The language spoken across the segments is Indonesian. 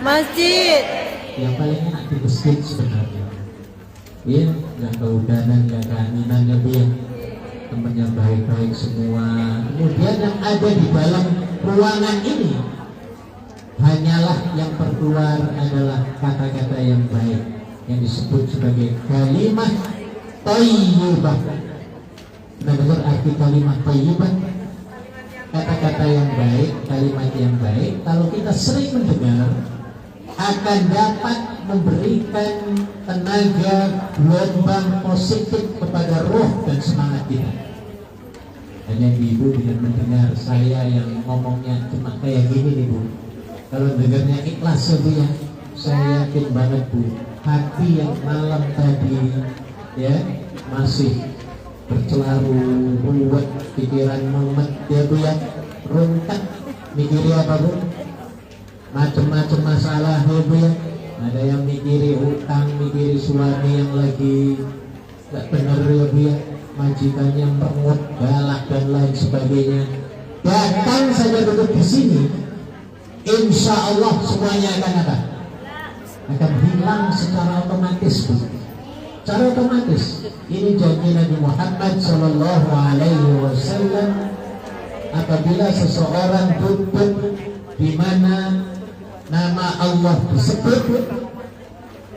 Masjid. Yang paling enak di masjid sebenarnya. Ya, nggak keudanan, nggak keaminan ya Bu ya. Temennya baik-baik semua. Kemudian yang ada di dalam ruangan ini hanyalah yang terkeluar adalah kata-kata yang baik yang disebut sebagai kalimat thayyibah. Pernah dengar arti kalimat thayyibah? Kata-kata yang baik, kalimat yang baik, kalau kita sering mendengar akan dapat memberikan tenaga gelombang positif kepada roh dan semangat kita. Hanya ibu dengan mendengar saya yang ngomongnya cuma kayak gini nih Bu, kalau dengarnya ikhlas ya Bu ya, saya yakin banget Bu, hati yang malam tadi ya masih bercelaru, ruwet, pikiran mumet ya Bu ya, rungkat, mikiri apa Bu? Macam-macam masalah ya Bu ya. Ada yang mikiri utang, mikiri suami yang lagi gak bener ya Bu ya, majikannya merengut, galak dan lain sebagainya. Datang saja duduk di sini, insya Allah semuanya akan apa? Akan hilang secara otomatis Bu. Secara otomatis. Ini janji Nabi Muhammad Sallallahu Alaihi Wasallam. Apabila seseorang duduk di mana nama Allah disebut,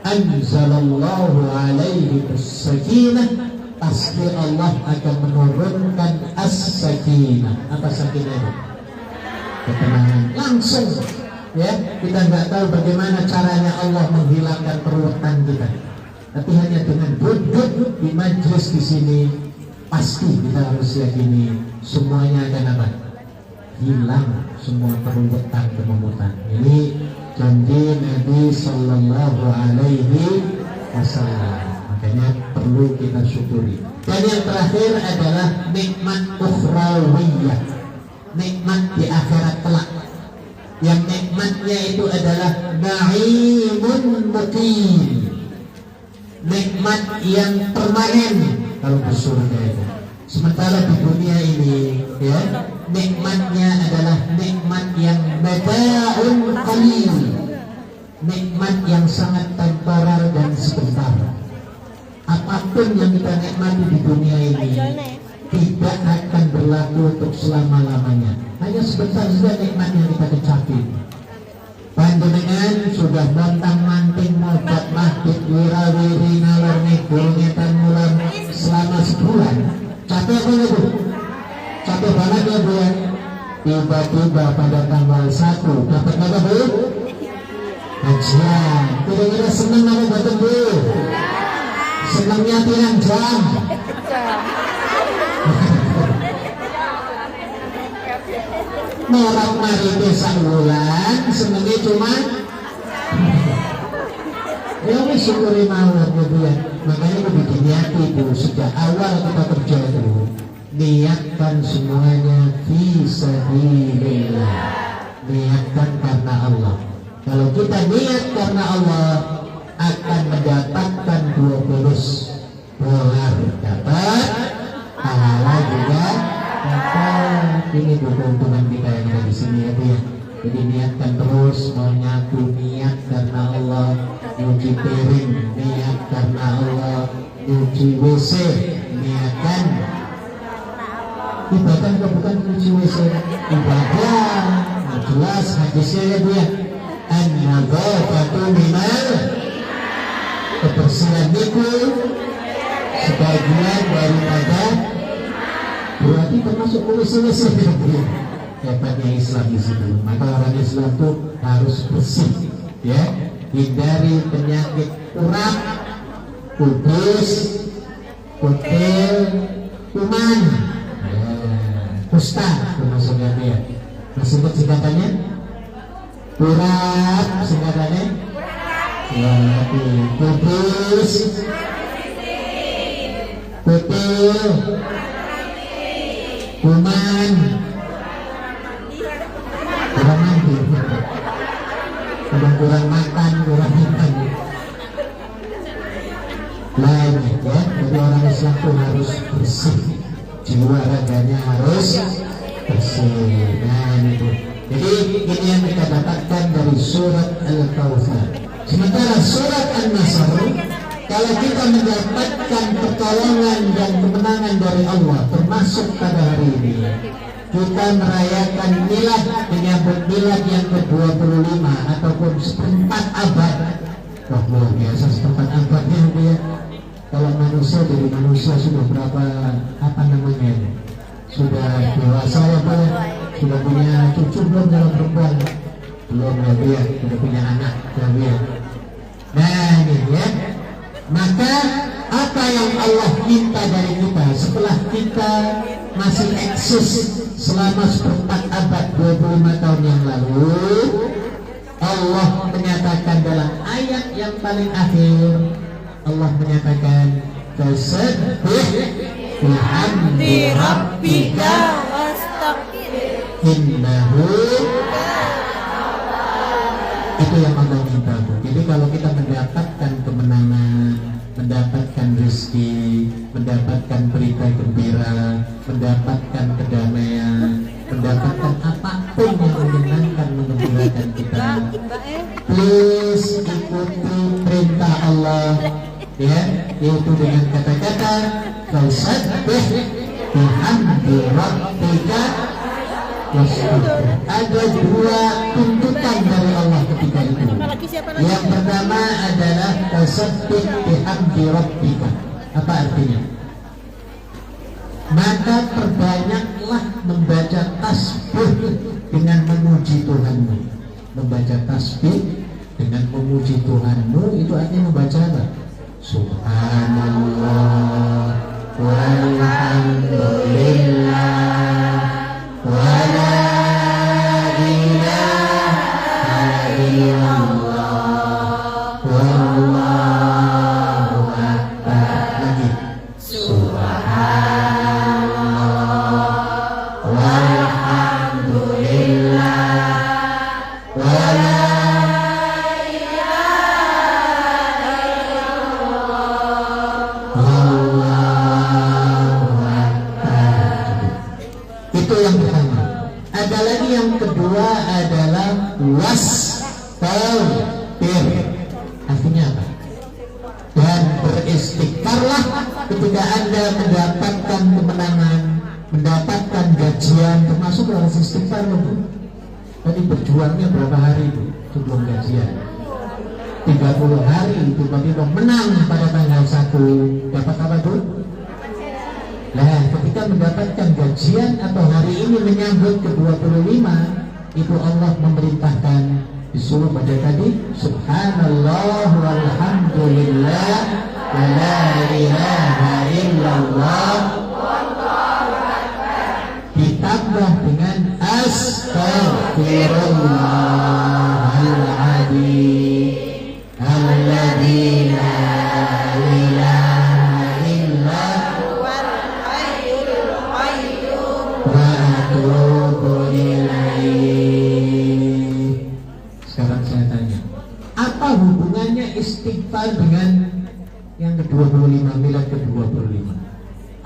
anzalallahu alaihi as-sakinah, pasti Allah akan menurunkan as-sakinah. Apa sakinah itu? Ketenangan. Langsung ya, kita nggak tahu bagaimana caranya Allah menghilangkan keruwetan kita, tapi hanya dengan duduk di majlis di sini pasti kita harus yakini semuanya akan apa? Hilang semua keruwetan, kememutan. Ini janji Nabi Sallallahu Alaihi Wasallam. Makanya perlu kita syukuri. Dan yang terakhir adalah nikmat ukhrawiyah, nikmat di akhirat kelak. Yang nikmatnya itu adalah na'imun muqim, nikmat yang permanen kalau di surga itu. Sementara di dunia ini ya, nikmatnya adalah nikmat yang bada'un qalil, nikmat yang sangat temporer dan sebentar. Apapun yang kita nikmati di dunia ini tidak akan berlaku untuk selama-lamanya. Hanya sebentar saja nikmat yang kita kecapi. Panjenengan sudah montang-manting mobat masjid wirawiri ngalor ngidul ngetan mulan selama sebulan. Capek apa ya Bu? Capek banget ya Bu ya. Tiba-tiba pada tanggal 1 dapat apa Bu? Kajian. Kira-kira senang apa batin Bu? Senangnya pirang jam? Morak mari desa bulan, senangnya cuma ya wis syukuri mawon gitu ya. Makanya kudu diniati Bu, sejak awal kita kerja itu niatkan semuanya fi sabilillah, niatkan karena Allah. Kalau kita niat karena Allah akan mendapatkan $20 dapat, pahala juga dapat. Ini keuntungan kita yang ada di sini ya Bu ya. Jadi niatkan terus, mau nyapu niat karena Allah, nyuci piring niat karena Allah, nyuci WC niatkan. Ibadah atau bukan nyuci WC? Ibadah. Nah, jelas hadisnya ya Bu ya. An-nadhafatu minal, kebersihan itu sebagian daripada, berarti termasuk WC ya Bu ya. Hebatnya Islam di situ. Maka orang Islam itu harus bersih, ya, hindari penyakit urat, kudus, kutil, kuman, kusta, termasuknya ya. Masih ingat singkatannya? Urat, singkatannya? Ya, kudus, kutil, kuman, kurang mandi, kurang makan, kurang minum. Lain ya, jadi orang Islam itu harus bersih, jiwa raganya harus bersih. Nah itu Jadi ini yang kita dapatkan dari surat Al-Kautsar. Sementara surat An-Nasr, kalau kita mendapatkan pertolongan dan kemenangan dari Allah, termasuk pada hari ini, kita merayakan milad, menyambut milad yang ke-25 ataupun seperempat abad. Wah, luar biasa seperempat abadnya dia. Kalau manusia jadi manusia sudah berapa, apa namanya, sudah dewasa ya Pak, sudah punya cucu belum, kalau perempuan belum ya dia, sudah punya anak ya. Nah ini ya, maka apa yang Allah minta dari kita setelah kita masih eksis selama seperempat abad 25 tahun yang lalu, Allah menyatakan dalam ayat yang paling akhir, Allah menyatakan fasabbih bihamdi rabbika wastaghfir innahu. Itu yang Allah minta. Jadi kalau kita mendapatkan kemenangan, mendapatkan rezeki, mendapatkan berita gembira, mendapatkan kedamaian, mendapatkan apapun yang menyenangkan, mengembirakan kita, please ikuti perintah Allah, ya, yaitu dengan kata-kata fasabbih bihamdi rabbika wastaghfir. Ada dua tuntutan dari Allah ketika itu. Yang pertama adalah fasabbih bihamdi rabbika. Apa artinya? Maka perbanyaklah membaca tasbih dengan memuji Tuhanmu. Membaca tasbih dengan memuji Tuhanmu itu artinya membaca apa? Subhanallah walhamdulillah wa la ilaha illallah wallahu akbar. Lagi subhanallah walhamdulillah wa la yang kedua adalah wastaghfir. Artinya apa? Dan beristighfarlah ketika Anda mendapatkan kemenangan, mendapatkan gajian, termasuk harus istighfar loh. Tadi berjuangnya berapa hari itu sebelum gajian? 30 hari itu tiba-tiba menang pada tanggal 1. Dapat apa tuh? Nah, ketika mendapatkan gajian atau hari ini menyambut ke-25, itu Allah memerintahkan disuruh baca tadi subhanallah walhamdulillah wa la ilaha illallah ditambah dengan astaghfirullahaladzim alladzi la ilaha illa Sekarang saya tanya, apa hubungannya istighfar dengan yang ke-25, milad ke-25?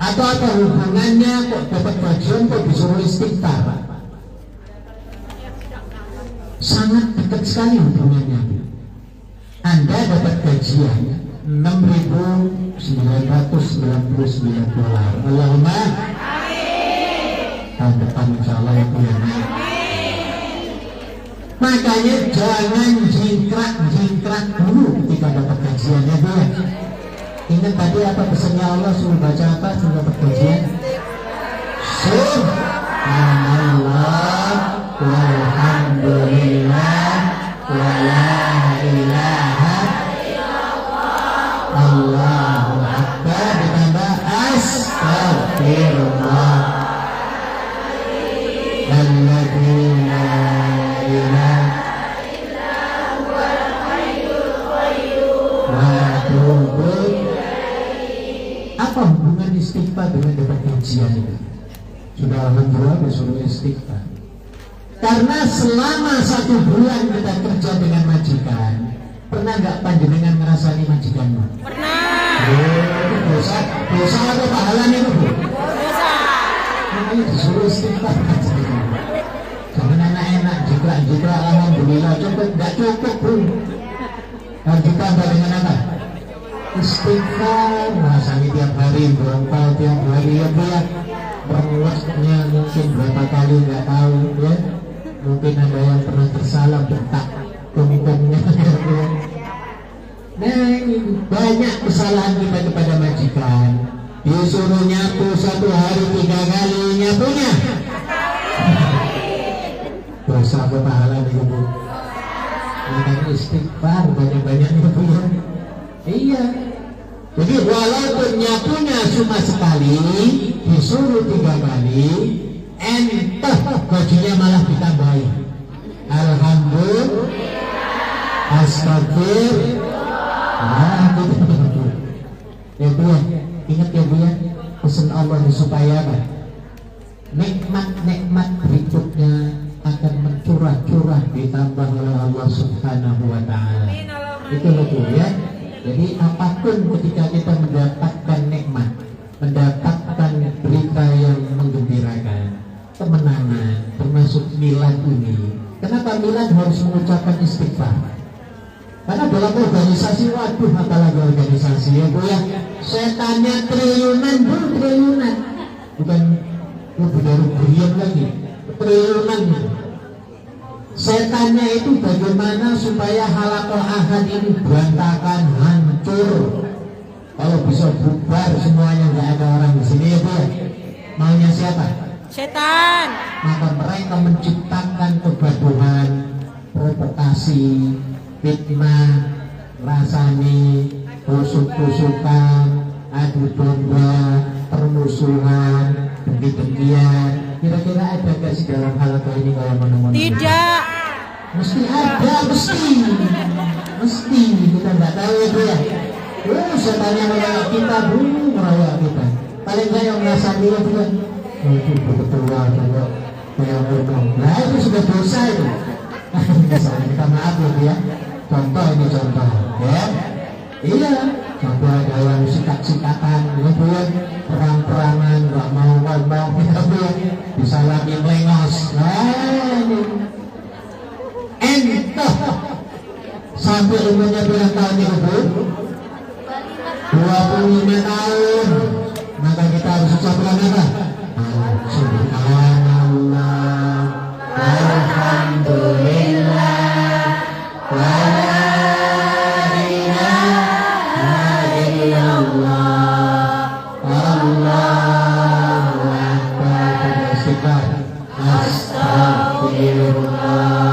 Atau apa hubungannya kok dapat gajian kok disuruh istighfar? Sangat dekat sekali hubungannya. Anda dapat gajian $6.999. Allahumma tahun depan insya Allah ya Bu. Makanya jangan jingkrak dulu ketika dapat gajiannya Bu. Ingat tadi apa pesannya Allah, suruh baca apa suruh dapat gajian? Subhanallah walhamdulillah wa la ilaha illallah Allahu akbar ditambah astagfirullah alladzi la ilaha illa huwal hayyul qayyum wa atubu ilaihi. Apa hubungan istighfar dengan dapat gajian itu? Sudah alhamdulillah disuruh istighfar. Karena selama 1 bulan kita kerja dengan majikan, pernah nggak panjenengan ngerasani majikanmu? Pernah. Dosa atau pahalanya itu Bu? Dosa. Makanya disuruh istighfar. Jangan enak-enak juga alhamdulillah cukup, nggak cukup Bu. Harus ditambah dengan apa? Istighfar, rasanya tiap hari, berapa tiap hari ya Bu ya. Perluasnya mungkin berapa kali nggak tahu ya. Mungkin ada yang pernah tersalah bentak kum-kumnya ya Bu. Nah ini banyak kesalahan kita kepada majikan. Disuruh nyapu 1 hari 3 kali nyapunya. Dosa apa pahala nih Bu? Makanya istighfar banyak-banyaknya Bu ya. Iya. Jadi walaupun nyapunya cuma sekali, disuruh 3 kali, entah gajinya malah ditambahi. Alhamdulillah. Astagfirullah. Ya Bu ya, ingat ya Bu ya, pesan Allah supaya apa? Nikmat-nikmat berikutnya akan mencurah-curah ditambah oleh Allah Subhanahu wa Ta'ala. Itu loh Bu ya. Jadi apapun ketika kita mendapatkan nikmat, mendapatkan berita yang menggembirakan, kemenangan, termasuk milad ini. Kenapa milad harus mengucapkan istighfar? Karena dalam organisasi, waduh apalagi organisasi ya Bu ya, setannya triliunan Bu, triliunan. Bukan lebih dari bilion lagi, triliunan. Setannya itu bagaimana supaya halaqah ahad ini berantakan, hancur. Kalau bisa bubar semuanya, nggak ada orang di sini ya Bu. Maunya siapa? Setan. Maka mereka menciptakan kegaduhan, provokasi, fitnah, rasani, tusuk-tusukan, adu domba, permusuhan, dengki-dengkian. Kira-kira ada gak sih dalam halaqah ini kalau menemukan? Tidak. Mesti ada, mesti kita nggak tahu itu ya. Setannya meroyak kita, meroyak kita. Paling nggak yang merasa dia juga, itu betul-betul kayak ngomong. Nah itu sudah dosa itu. Misalnya kita maaf ya. Contoh ini contoh, ya. Iya. Contoh ada yang sikat-sikatan, gitu ya. Perang-perangan, nggak mau ngomong, gitu ya. Bisa lagi melengos. Nah ini. Entah sampai umurnya berapa tahun ya Bu? 25 tahun. Maka kita harus ucapkan apa? Subhanallah, alhamdulillah, wa la ilaha illallah, Allahu akbar. Astagfirullah.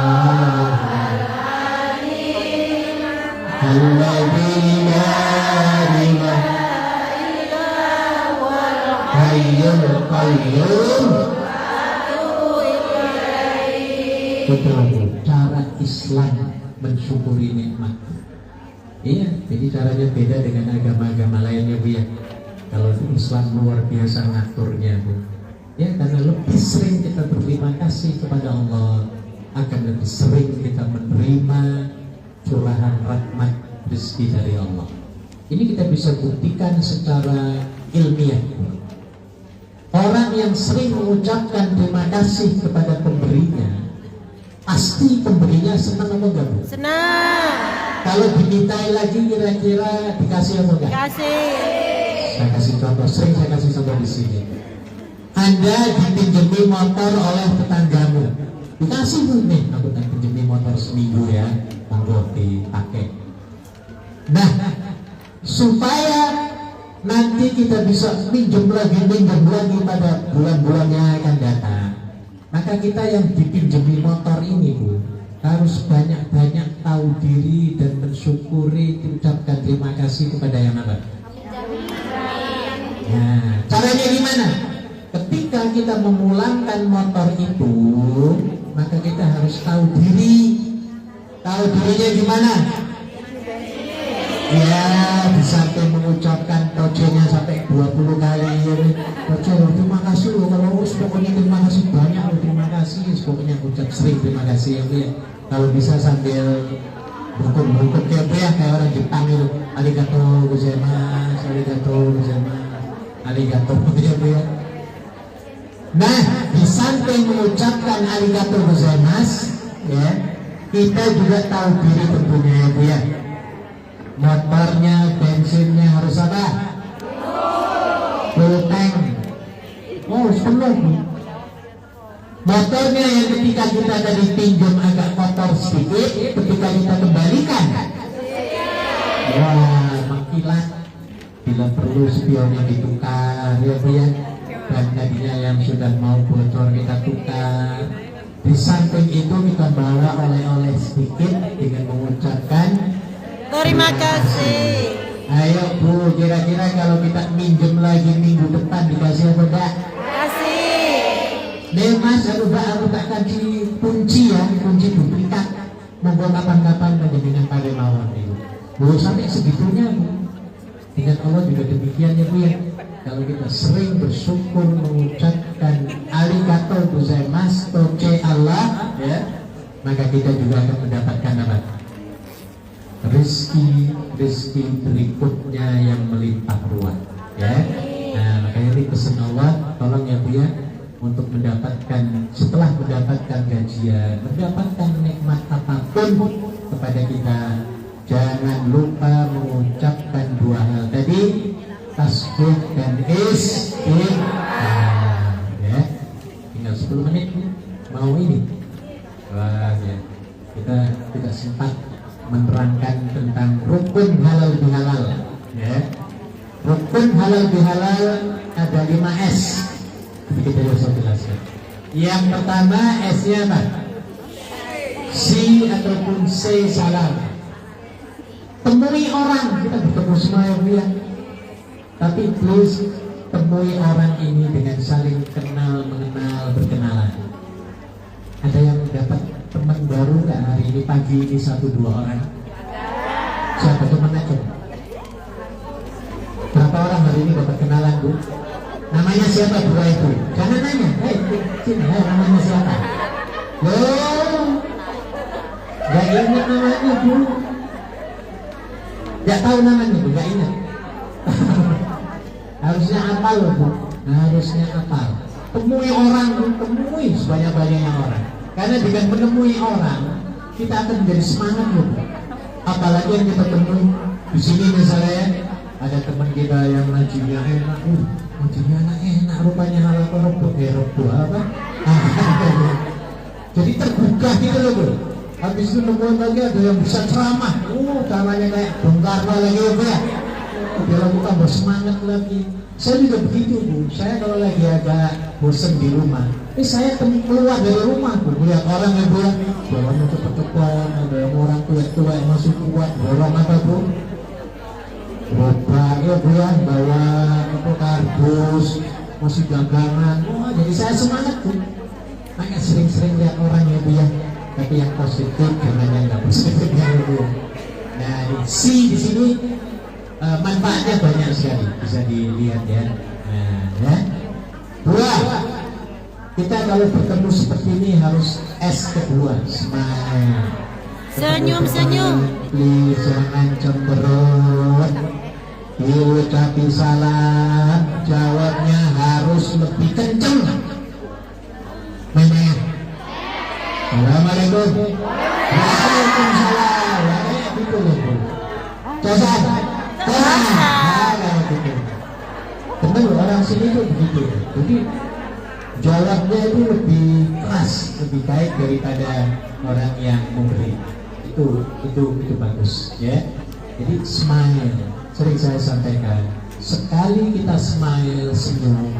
Betul, cara Islam mensyukuri nikmat. Iya, jadi caranya beda dengan agama-agama lainnya Bu ya. Kalau Islam luar biasa ngaturnya Bu. Ya, karena lebih sering kita berterima kasih kepada Allah, akan lebih sering kita menerima curahan rahmat rezeki dari Allah. Ini kita bisa buktikan secara ilmiah. Orang yang sering mengucapkan terima kasih kepada pemberinya, pasti pemberinya senang apa enggak Bu? Senang. Kalau dimintai lagi kira-kira dikasih apa enggak? Kasih. Saya kasih contoh, sering saya kasih contoh di sini. Anda dipinjemi motor oleh tetanggamu, dikasih Bu nih, aku tak pinjemi motor seminggu ya, monggo dipakai. Nah, supaya nanti kita bisa pinjam lagi pada bulan-bulan yang akan datang, maka kita yang dipinjami motor ini Bu, harus banyak-banyak tahu diri dan mensyukuri, mengucapkan terima kasih kepada yang apa? Nah, caranya gimana? Ketika kita memulangkan motor itu, maka kita harus tahu diri. Tahu dirinya gimana? Ya, di samping mengucapkan tojonya sampai 20 kali. Tojo, terima kasih loh. Kalau pokoknya terima kasih banyak loh, terima kasih. Pokoknya ucap sering terima kasih ya. Kalau bisa sambil bungkuk-bungkuk ya, kayak orang Jepang itu. Arigato gozaimasu, arigato gozaimasu, arigato ya. Nah, di samping mengucapkan arigato gozaimasu, ya, kita juga tahu diri tentunya ya Bu ya. Motornya, bensinnya harus apa? Full tank. Oh, harus penuh Bu. Motornya yang ketika kita tadi pinjam agak kotor sedikit, ketika kita kembalikan, wah, mengkilat. Bila perlu spionnya ditukar ya Bu ya. Dan tadinya yang sudah mau bocor kita tukar. Di samping itu kita bawa oleh-oleh sedikit dengan mengucapkan Terima kasih. Ayo Bu, kira-kira kalau kita minjem lagi minggu depan dikasih apa enggak? Kasih. Nih Mas, aku tak kasih kunci ya, kunci duplikat. Monggo kapan-kapan dengan Pak Mawon itu. Bu, sampai segitunya Bu. Dengan Allah juga demikian ya Bu ya. Kalau kita sering bersyukur mengucapkan arigatou gozaimasu toce Allah ya, maka kita juga akan mendapatkan apa? Rezeki berikutnya yang melimpah ruah ya. Nah, makanya ini pesan Allah, tolong ya Bu ya, untuk mendapatkan, setelah mendapatkan gajian, mendapatkan nikmat apapun kepada kita, jangan lupa mengucapkan dua hal tadi, tasbih dan istighfar ya. Tinggal 10 menit mau ini. Wah ya, kita tidak sempat menerangkan tentang rukun halal bihalal ya. Rukun halal bihalal ada 5S. Jadi kita harus jelaskan. Yang pertama S-nya apa? Si ataupun say salam. Temui orang, kita bertemu semua ya. Tapi please temui orang ini dengan saling kenal, mengenal, berkenalan. Ada yang dapat teman baru nggak hari ini pagi ini 1-2 orang? Siapa teman aja? Berapa orang hari ini dapat kenalan Bu? Namanya siapa Bu itu? Jangan nanya, sini, namanya siapa? Loh, nggak ingat namanya Bu? Nggak tahu namanya Bu, nggak ingat. Harusnya apal loh Bu, harusnya apal. Temui orang, temui sebanyak-banyaknya orang. Karena dengan menemui orang, kita akan menjadi semangat loh Bu. Apalagi yang kita temui di sini misalnya ada teman kita yang ngajinya enak, ngajinya enak, rupanya halal rebo apa? Jadi terbuka gitu loh Bu. Habis itu nemuin lagi ada yang bisa ceramah, caranya kayak Bung Karno lagi ya. Biar aku tambah semangat lagi. Saya juga begitu Bu. Saya kalau lagi agak bosan di rumah, saya keluar dari rumah Bu, melihat orang yang Bu, jalannya cepet-cepet, ada yang orang tua-tua yang masih kuat, dorong apa Bu? Gerobak ya Bu ya, bawa apa kardus, masih dagangan. Wah, jadi saya semangat Bu. Makanya sering-sering lihat orang ya Bu ya. Tapi yang positif, jangan yang nggak positif ya Bu. Nah, si di sini manfaatnya banyak sekali, bisa dilihat ya. Nah, ya. Dua, kita kalau bertemu seperti ini harus S kedua, smile. Senyum. Please, jangan cemberut. Diucapi salam, jawabnya harus lebih kenceng. Memang. Assalamualaikum. Waalaikumsalam. Itu loh Bu. Jasa. Benar orang sini tuh begitu. Jadi jawabnya itu lebih keras, lebih baik daripada orang yang memberi. Itu bagus ya. Jadi smile. Sering saya sampaikan, sekali kita smile, senyum,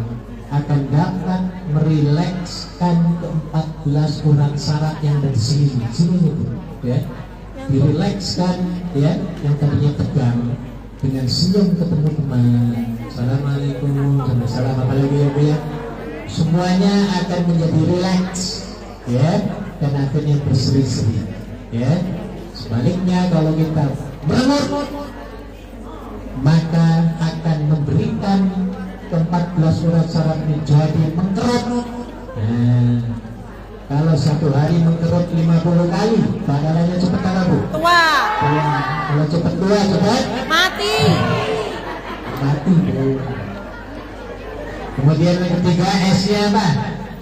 akan dapat merilekskan ke-14 urat saraf yang ada di sini itu ya. Dirileks,kan ya, yang tadinya tegang, dengan senyum ketemu teman, assalamualaikum, salam apalagi ya Bu ya, semuanya akan menjadi rileks ya, dan akhirnya berseri-seri ya. Sebaliknya kalau kita merengut, maka akan memberikan ke-14 urat saraf menjadi mengkerut. Nah, kalau satu hari mengkerut 50 kali, bakalannya cepat apa Bu? Tua. Kalau cepat tua, cepat Mati. Bu. Kemudian yang ketiga S-nya apa?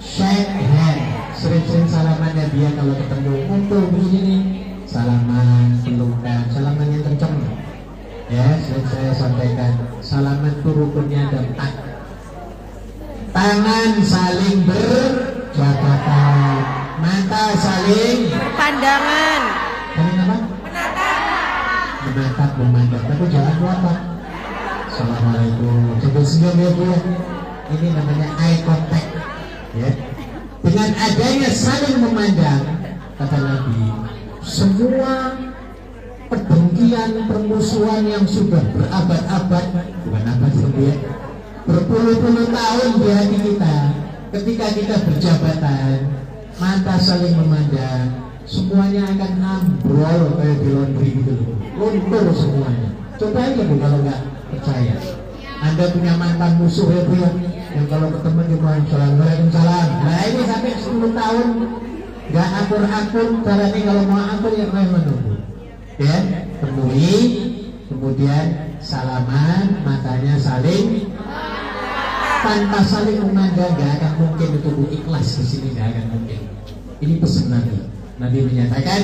Shake hand. sering-sering salaman ya dia kalau ketemu ngumpul begini, salaman, pelukan, salaman yang kenceng. Ya, sering saya sampaikan, salaman itu rukunnya ada 4. Tangan saling berjabatan, mata saling Berpandangan. saling apa? Menatap, memandang, tapi jangan lupa. Assalamualaikum. Coba senyum ya Bu ya. Ini namanya eye contact. Ya. Dengan adanya saling memandang, kata Nabi, semua pendengkian, permusuhan yang sudah berabad-abad, bukan abad ya, berpuluh-puluh tahun di hati kita, ketika kita berjabatan, mata saling memandang, semuanya akan ambrol kayak di laundry gitu loh, luntur semuanya. Coba aja Bu kalau nggak percaya. Anda punya mantan musuh ya Bu ya, yang kalau ketemu gimana, Waalaikumsalam. Nah ini sampai 10 tahun nggak akur-akur, caranya kalau mau akur ya kayak menunggu. Ya, temui, kemudian salaman, matanya saling, tanpa saling memandang nggak akan mungkin itu Bu, ikhlas di sini nggak akan mungkin. Ini pesan Nabi. Nabi menyatakan,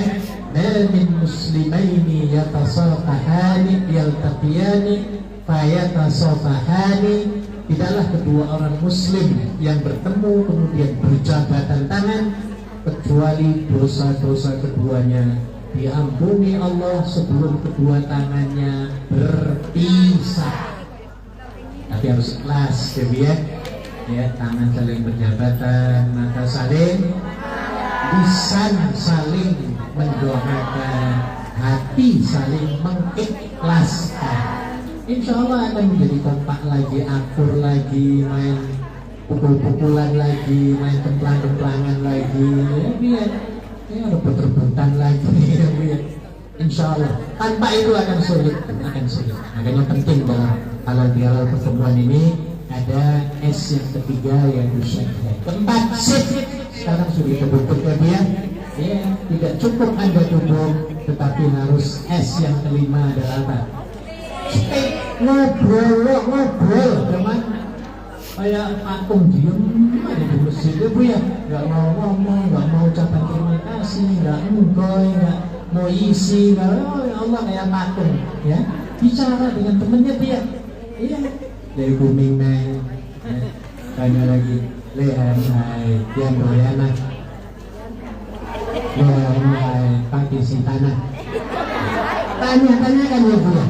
"Min muslimaini yatasafahani yaltaqiyani fayatasafahani." Tidaklah kedua orang muslim yang bertemu kemudian berjabatan tangan kecuali dosa-dosa keduanya diampuni Allah sebelum kedua tangannya berpisah. Tapi harus ikhlas ya, ya, tangan saling berjabatan, mata saling, lisan saling mendoakan, hati saling mengikhlaskan. Insya Allah akan menjadi kompak lagi, akur lagi, main pukul-pukulan lagi, main templang-templangan lagi, ya biar ya rebut-rebutan lagi, ya biar. Insya Allah tanpa itu akan sulit, Makanya penting dalam halal pertemuan ini ada S yang ketiga yang disyariatkan. Keempat, sip. Sekarang sudah terbentuk ya, ya tidak cukup Anda duduk, tetapi harus S yang kelima adalah apa? Ngobrol, teman. Kayak patung diem ada di masjid ya Bu ya, nggak mau ngomong, nggak mau ucapan terima kasih, nggak enggoy, nggak mau isi, nggak, oh ya Allah kayak patung ya. Bicara dengan temennya dia, iya dari Kuming naik, ya. Tanya lagi, lehan hai, yang doyanak, lehan hai, pakai si tanah. Tanya kan ya Bu ya,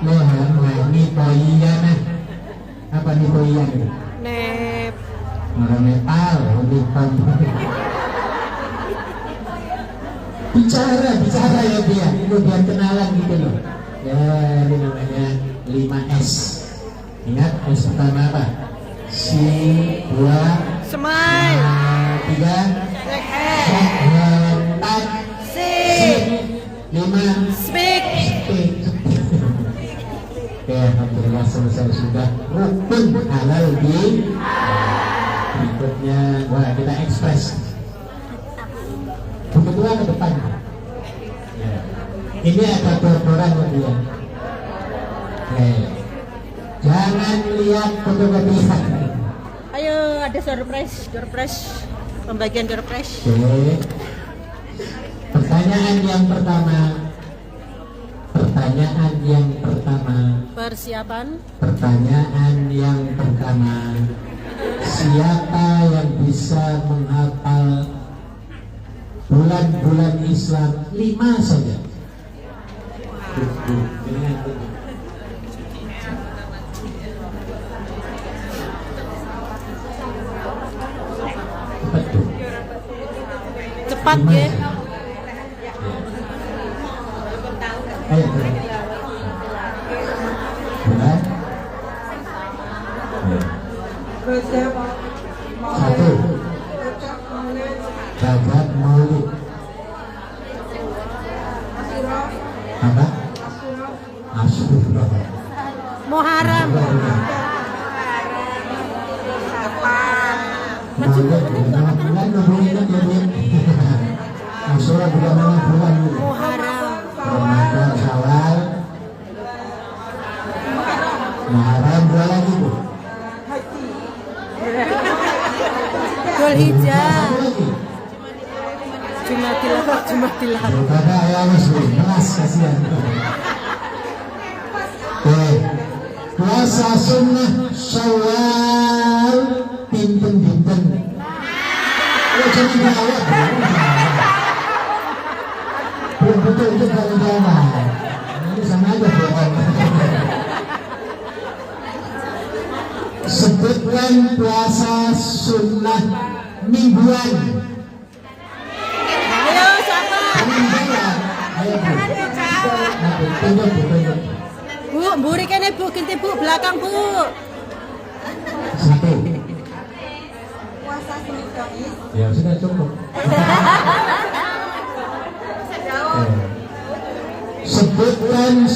lehan hai, nipoiyana. Apa nipoiyan itu? Nep. Orang Nepal, Nepal. Bicara ya dia, kemudian kenalan gitu loh. Ya ini namanya 5S. Ingat S pertama apa? Si, 2, Smile. 3, Sehat. 4, Sip. 5, Speak. Oke, alhamdulillah selesai sudah rukun halal di berikutnya. Wah, kita ekspres. Begitu ke depan. Ya. Ini ada bocoran ya. Oke. Jangan lihat fotokopian. Ayo ada surprise. Pembagian surprise. Oke. Pertanyaan yang pertama. Pertanyaan yang pertama, siapa yang bisa menghafal bulan-bulan Islam 5 saja? Cepat Lima ya. saja. Ayo, bulan. Satu, Rajab Maulid. Apa? Asyura. Muharram. Maulid nama bulan, bulan Asyura bukan nama bulan. Muharram. Ramadan, Syawal, Muharram, dua lagi Bu. Dzulhijjah. Satu lagi. dilarang. Daripada ayawas bu, keras kasihan. Oke, puasa sunnah Syawal pinten dinten. Oh jangan diawak bu. Belum betul itu kalau jangan. Ini sama aja bohong. Sebutkan puasa sunnah mingguan. Ayo siapa? Mingguan. Ayo bu. Tunjuk bu, tunjuk. Bu, buri kene bu, ganti bu, belakang bu. Satu. Puasa Senin Kamis. Ya sudah cukup. Sebutkan